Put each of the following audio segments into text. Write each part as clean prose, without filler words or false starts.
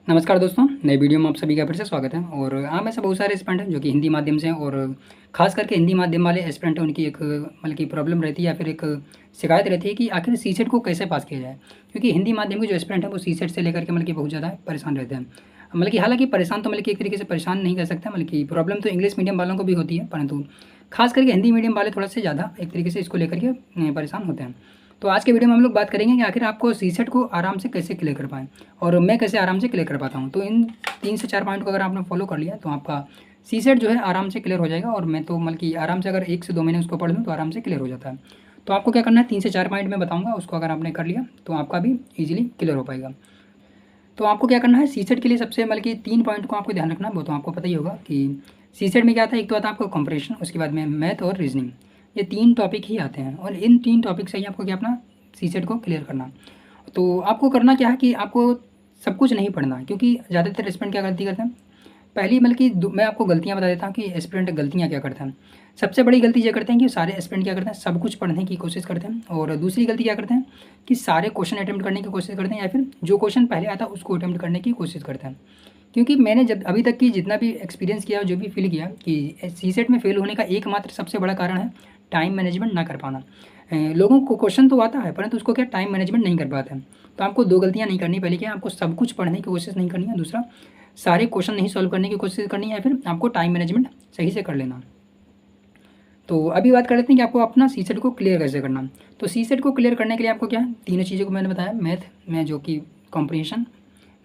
नमस्कार दोस्तों, नए वीडियो में आप सभी का फिर से स्वागत है। और में से बहुत सारे एस्पिरेंट हैं जो कि हिंदी माध्यम से हैं और ख़ास करके हिंदी माध्यम वाले एस्पिरेंट हैं, उनकी एक मतलब की प्रॉब्लम रहती है या फिर एक शिकायत रहती है कि आखिर सीसेट को कैसे पास किया जाए। क्योंकि हिंदी माध्यम के जो एस्पिरेंट हैं वो सीसेट से लेकर के मतलब कि बहुत ज़्यादा परेशान रहते हैं। मतलब कि हालांकि परेशान तो मतलब कि एक तरीके से परेशान नहीं कर सकते, मतलब कि प्रॉब्लम तो इंग्लिश मीडियम वालों को भी होती है, परंतु खास करके हिंदी मीडियम वाले थोड़ा से ज़्यादा एक तरीके से इसको लेकर के परेशान होते हैं। तो आज के वीडियो में हम लोग बात करेंगे कि आखिर आपको सीसेट को आराम से कैसे क्लियर कर पाएँ और मैं कैसे आराम से क्लियर कर पाता हूँ। तो इन 3 से 4 पॉइंट को अगर आपने फॉलो कर लिया तो आपका सीसेट जो है आराम से क्लियर हो जाएगा। और मैं तो मतलब कि आराम से अगर 1 से 2 महीने उसको पढ़ लूँ तो आराम से क्लियर हो जाता है। तो आपको क्या करना है, 3 से 4 पॉइंट मैं बताऊँगा, उसको अगर आपने कर लिया तो आपका भी ईज़िली क्लियर हो पाएगा। तो आपको क्या करना है, सीसेट के लिए सबसे मतलब कि 3 पॉइंट को आपको ध्यान रखना है। वो तो आपको पता ही होगा कि सीसेट में क्या आता है, एक तो आता है आपको कंप्रेशन, उसके बाद में मैथ और रीजनिंग। ये 3 टॉपिक ही आते हैं और इन 3 टॉपिक से ही आपको क्या अपना सीसेट को क्लियर करना। तो आपको करना क्या है कि आपको सब कुछ नहीं पढ़ना, क्योंकि ज़्यादातर एस्पिरेंट क्या गलती करते हैं। पहली मतलब कि मैं आपको गलतियाँ बता देता हूँ कि एस्पिरेंट गलतियाँ क्या करते हैं। सबसे बड़ी गलती ये करते हैं कि सारे एस्पिरेंट क्या करते हैं, सब कुछ पढ़ने की कोशिश करते हैं। और दूसरी गलती क्या करते हैं कि सारे क्वेश्चन अटेम्प्ट करने की कोशिश करते हैं या फिर जो क्वेश्चन पहले आता है उसको अटेम्प्ट करने की कोशिश करते हैं। क्योंकि मैंने जब अभी तक की जितना भी एक्सपीरियंस किया और जो भी फील किया कि सीसेट में फेल होने का एकमात्र सबसे बड़ा कारण है टाइम मैनेजमेंट ना कर पाना। लोगों को क्वेश्चन तो आता है परंतु उसको क्या टाइम मैनेजमेंट नहीं कर पाते हैं। तो आपको 2 गलतियाँ नहीं करनी। पहले क्या, आपको सब कुछ पढ़ने की कोशिश नहीं करनी है। दूसरा, सारे क्वेश्चन नहीं सॉल्व करने की कोशिश करनी है, या फिर आपको टाइम मैनेजमेंट सही से कर लेना। तो अभी बात कर लेते हैं कि आपको अपना सीसेट को क्लियर कैसे करना। तो सीसेट को क्लियर करने के लिए आपको क्या है, तीनों चीज़ों को मैंने बताया, मैथ में जो कि कॉम्प्रिहेंशन,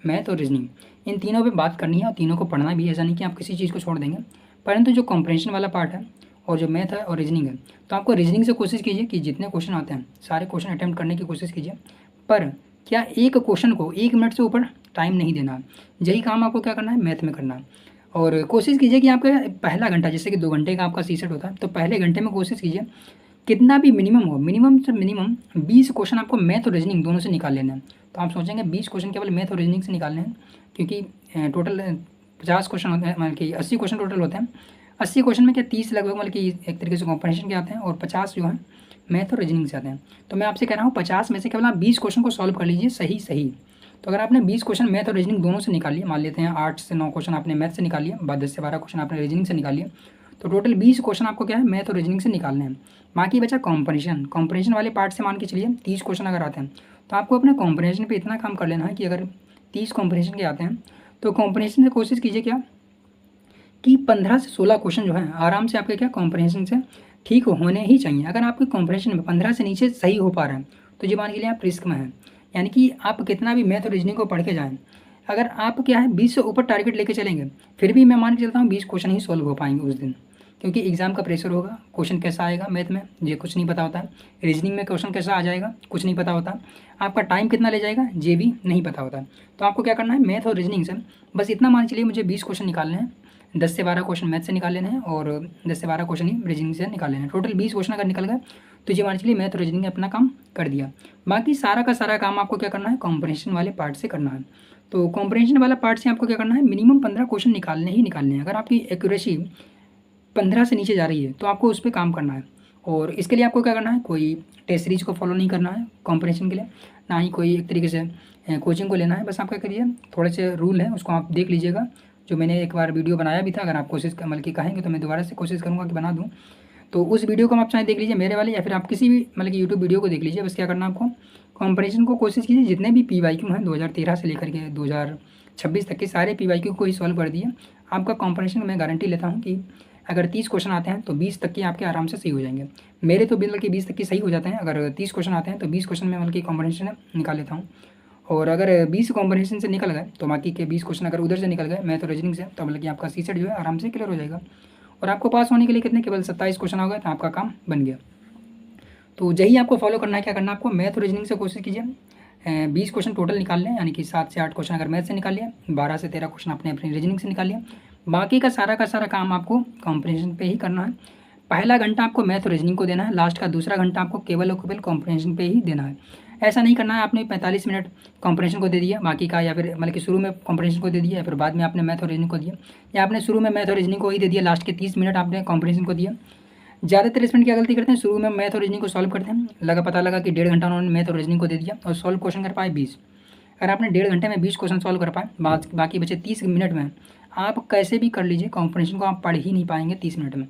मैथ और रीजनिंग, इन तीनों पे बात करनी है और तीनों को पढ़ना भी। ऐसा नहीं कि आप किसी चीज़ को छोड़ देंगे। परंतु जो कॉम्प्रिहेंशन वाला पार्ट है और जो मैथ है और रीजनिंग है, तो आपको रीजनिंग से कोशिश कीजिए कि जितने क्वेश्चन आते हैं सारे क्वेश्चन अटैम्प्ट करने की कोशिश कीजिए। पर क्या एक क्वेश्चन को 1 मिनट से ऊपर टाइम नहीं देना है। यही काम आपको क्या करना है, मैथ में करना है। और कोशिश कीजिए कि आपका पहला घंटा, जैसे कि 2 घंटे का आपका सीसेट होता है, तो पहले घंटे में कोशिश कीजिए कितना भी मिनिमम हो, मिनिमम से मिनिमम 20 क्वेश्चन आपको मैथ और रीजनिंग दोनों से निकाल लेना है। तो आप सोचेंगे 20 क्वेश्चन केवल मैथ और रीजनिंग से निकालने हैं, क्योंकि टोटल 50 क्वेश्चन होते हैं, मतलब कि 80 क्वेश्चन टोटल होते हैं। 80 क्वेश्चन में क्या 30 लगभग मतलब कि एक तरीके से कॉम्प्रिहेंशन के आते हैं और 50 जो है मैथ और रीजनिंग से आते हैं। तो मैं आपसे कह रहा हूँ 50 में से केवल आप 20 क्वेश्चन को सॉल्व कर लीजिए सही सही। तो अगर आपने 20 क्वेश्चन मैथ और रीजनिंग दोनों से निकाल लिए, मान लेते हैं 8 से 9 क्वेश्चन आपने मैथ से निकाल लिया, बाद 10 से 12 क्वेश्चन आपने रीजनिंग से निकाल लिया, तो टोटल 20 क्वेश्चन आपको क्या है, मैथ और रीजनिंग से निकालने हैं। बाकी बचा कॉम्प्रिहेंशन। कॉम्प्रिहेंशन वाले पार्ट से मान के चलिए 30 क्वेश्चन अगर आते हैं, तो आपको अपने कॉम्प्रिहेंशन पे इतना काम कर लेना है कि अगर 30 कॉम्प्रिहेंशन के आते हैं तो कॉम्प्रिहेंशन से कोशिश कीजिए क्या कि 15 से 16 क्वेश्चन जो है आराम से आपके क्या कॉम्प्रिहेंशन से ठीक होने ही चाहिए। अगर आपके कॉम्प्रिहेंशन में 15 से नीचे सही हो पा रहे हैं तो ये मान के लिए आप रिस्क में हैं। यानी कि आप कितना भी मैथ और रीजनिंग को पढ़ के जाएँ, अगर आप क्या है 20 से ऊपर टारगेट लेके चलेंगे, फिर भी मैं मान के चलता हूँ 20 क्वेश्चन ही सॉल्व हो पाएंगे उस दिन। क्योंकि एग्ज़ाम का प्रेशर होगा, क्वेश्चन कैसा आएगा मैथ में ये कुछ नहीं पता होता है, रीजनिंग में क्वेश्चन कैसा आ जाएगा कुछ नहीं पता होता, आपका टाइम कितना ले जाएगा ये भी नहीं पता होता। तो आपको क्या करना है, मैथ और रीजनिंग से बस इतना मान चलिए मुझे 20 क्वेश्चन निकालने हैं, 10 से 12 क्वेश्चन मैथ से निकाल लेने हैं और 10 से 12 क्वेश्चन ही रीजनिंग से निकाल लेने हैं। टोटल 20 क्वेश्चन अगर निकल गए तो ये मान चलिए मैथ और रीजनिंग ने अपना काम कर दिया। बाकी सारा का सारा काम आपको क्या करना है, कॉम्प्रिहेंशन वाले पार्ट से करना है। तो कॉम्प्रिहेंशन वाला पार्ट से आपको क्या करना है, मिनिमम 15 क्वेश्चन निकालने ही निकालने हैं। अगर आपकी एक्यूरेसी 15 से नीचे जा रही है तो आपको उस पर काम करना है। और इसके लिए आपको क्या करना है, कोई टेस्ट सीरीज को फॉलो नहीं करना है कॉम्प्रिहेंशन के लिए, ना ही कोई एक तरीके से कोचिंग को लेना है। बस आप क्या करिए, थोड़े से रूल है उसको आप देख लीजिएगा, जो मैंने एक बार वीडियो बनाया भी था। अगर आप कोशिश मतलब कि कहेंगे तो मैं दोबारा से कोशिश करूँगा कि बना दूँ। तो उस वीडियो को आप चाहे देख लीजिए मेरे वाले, या फिर आप किसी भी मतलब कि यूट्यूब वीडियो को देख लीजिए। बस क्या करना है आपको, कॉम्प्रिहेंशन को कोशिश कीजिए जितने भी PYQ हैं 2013 से लेकर के 2026 तक के सारे PYQ को ही सॉल्व कर दिए। आपका कॉम्प्रिहेंशन मैं गारंटी लेता हूँ कि अगर 30 क्वेश्चन आते हैं तो 20 तक के आपके आराम से सही हो जाएंगे। मेरे तो बिल्कुल कि 20 तक के सही हो जाते हैं। अगर 30 क्वेश्चन आते हैं तो 20 क्वेश्चन में मतलब कि कॉम्प्रिहेंशन निकाल लेता हूँ। और अगर 20 कॉम्प्रिहेंशन से निकल गए तो बाकी के 20 क्वेश्चन अगर उधर से निकल गए मैथ और रीजनिंग से, तो मतलब कि आपका सीसेट जो है आराम से क्लियर हो जाएगा। और आपको पास होने के लिए कितने, केवल 27 क्वेश्चन हो गए तो आपका काम बन गया। तो यही आपको फॉलो करना है। क्या करना है आपको, मैथ और रीजनिंग से कोशिश कीजिए 20 क्वेश्चन टोटल निकाल लें, यानी कि 7 से 8 क्वेश्चन अगर मैथ से निकाल लिया, 12 से 13 क्वेश्चन आपने अपनी रीजनिंग से निकाल लिया। बाकी का सारा काम आपको कॉम्प्रिहेंशन पे ही करना है। पहला घंटा आपको मैथ और रीजनिंग को देना है, लास्ट का दूसरा घंटा आपको केवल और केवल कॉम्प्रिहेंशन पे ही देना है। ऐसा नहीं करना है आपने 45 मिनट कॉम्प्रिहेंशन को दे दिया, बाकी का या फिर मतलब कि शुरू में कॉम्प्रिहेंशन को दे दिया या फिर बाद में आपने मैथ और रीजनिंग को दिया, या आपने शुरू में मैथ और रीजनिंग को ही दे दिया, लास्ट के 30 मिनट आपने कॉम्प्रिहेंशन को दिया। ज़्यादातर स्टूडेंट क्या गलती करते हैं, शुरू में मैथ और रीजनिंग को सॉल्व करते हैं, पता लगा कि 1.5 घंटा उन्होंने मैथ और रीजनिंग को दे दिया और सॉल्व क्वेश्चन कर पाए 20। अगर आपने 1.5 घंटे में 20 क्वेश्चन सॉल्व कर पाए, बाकी बचे 30 मिनट में, आप कैसे भी कर लीजिए, कॉम्प्रिहेंशन को आप पढ़ ही नहीं पाएंगे 30 मिनट में।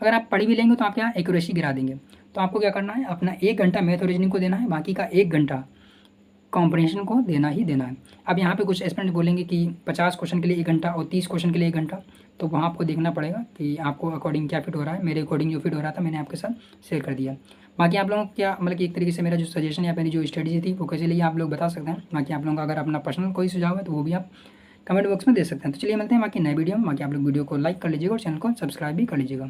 अगर आप पढ़ भी लेंगे तो आप क्या एक्यूरेसी गिरा देंगे। तो आपको क्या करना है, अपना 1 घंटा मैथ और रीजनिंग को देना है, बाकी का 1 घंटा कॉम्प्रिहेंशन को देना ही देना है। अब यहाँ पे कुछ एस्पिरेंट बोलेंगे कि 50 क्वेश्चन के लिए 1 घंटा और 30 क्वेश्चन के लिए 1 घंटा, तो वहाँ आपको देखना पड़ेगा कि आपको अकॉर्डिंग क्या फिट हो रहा है। मेरे अकॉर्डिंग जो फिट हो रहा था मैंने आपके साथ शेयर कर दिया। बाकी आप लोगों को क्या मतलब कि एक तरीके से मेरा जो सजेशन या मेरी जो स्ट्रेटजी थी वो कैसे लिए आप लोग बता सकते हैं। बाकी आप लोगों का अगर अपना पर्सनल कोई सुझाव है तो वो भी आप कमेंट बॉक्स में दे सकते हैं। तो चलिए मिलते हैं बाकी नए वीडियो में। बाकी आप लोग वीडियो को लाइक कर लीजिएगा और चैनल को सब्सक्राइब भी कर लीजिएगा।